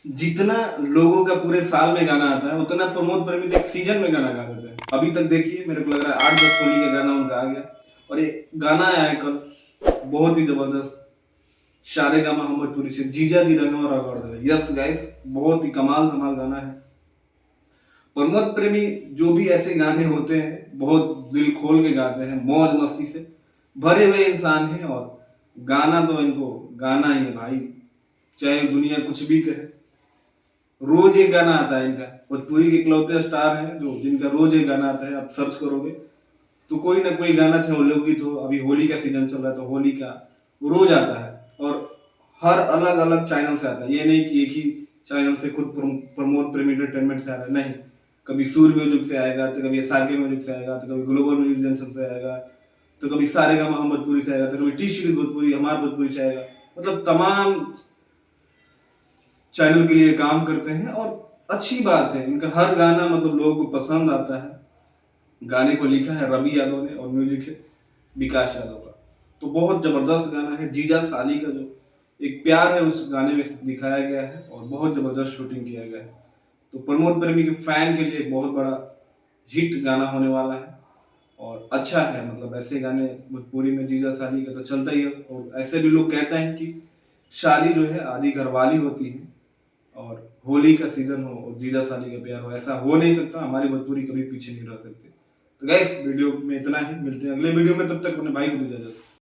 जितना लोगों का पूरे साल में गाना आता है उतना प्रमोद प्रेमी तो एक सीजन में गाना गा देते हैं। अभी तक देखिए मेरे को लग रहा है 8-10 होली का गाना उनका आ गया। और एक गाना आया है कल, बहुत ही जबरदस्त, सारेगामा हमरपुरी से जीजा दी रंगवा रगड़ दे। यस गाइस, बहुत ही कमाल धमाल गाना है। प्रमोद प्रेमी जो भी ऐसे गाने होते हैं बहुत दिल खोल के गाते हैं, मौज मस्ती से भरे हुए इंसान हैं। और गाना तो इनको गाना ही है भाई, चाहे दुनिया कुछ भी कहे। रोज एक गाना आता है इनका, भोजपुरी के इकलौते स्टार हैं जो जिनका रोज एक गाना आता है। आप सर्च करोगे तो कोई ना कोई गाना, चाहे लोकगीत हो, अभी होली का सीजन चल रहा है तो होली का वो रोज आता है। और हर अलग अलग चैनल से आता है, ये नहीं कि एक ही चैनल से खुद प्रमोद प्रेमी एंटरटेनमेंट से आ रहा है, नहीं। कभी सूर म्यूजिक से आएगा, तो कभी एसआरके म्यूजिक से आएगा, तो कभी ग्लोबल म्यूजिक जंक्शन से आएगा, तो कभी सारेगामा हमरपुरी से आएगा, तो कभी टी सीरीज भोजपुरी हमार भोजपुरी से आएगा। मतलब तमाम चैनल के लिए काम करते हैं। और अच्छी बात है, इनका हर गाना मतलब लोगों को पसंद आता है। गाने को लिखा है रवि यादव ने और म्यूजिक है विकास यादव का। तो बहुत जबरदस्त गाना है। जीजा साली का जो एक प्यार है उस गाने में दिखाया गया है और बहुत जबरदस्त शूटिंग किया गया है। तो प्रमोद प्रेमी के फैन के लिए एक बहुत बड़ा हिट गाना होने वाला है। और अच्छा है, मतलब ऐसे गाने भोजपुरी में जीजा साली का तो चलता ही है। और ऐसे भी लोग कहते हैं कि शादी जो है आधी घरवाली होती है। और होली का सीजन हो और जीजा साली का प्यार हो, ऐसा हो नहीं सकता। हमारी भोजपुरी कभी पीछे नहीं रह सकती। तो गाइस वीडियो में इतना ही, मिलते हैं अगले वीडियो में, तब तक अपने भाई को दीजिए इजाजत।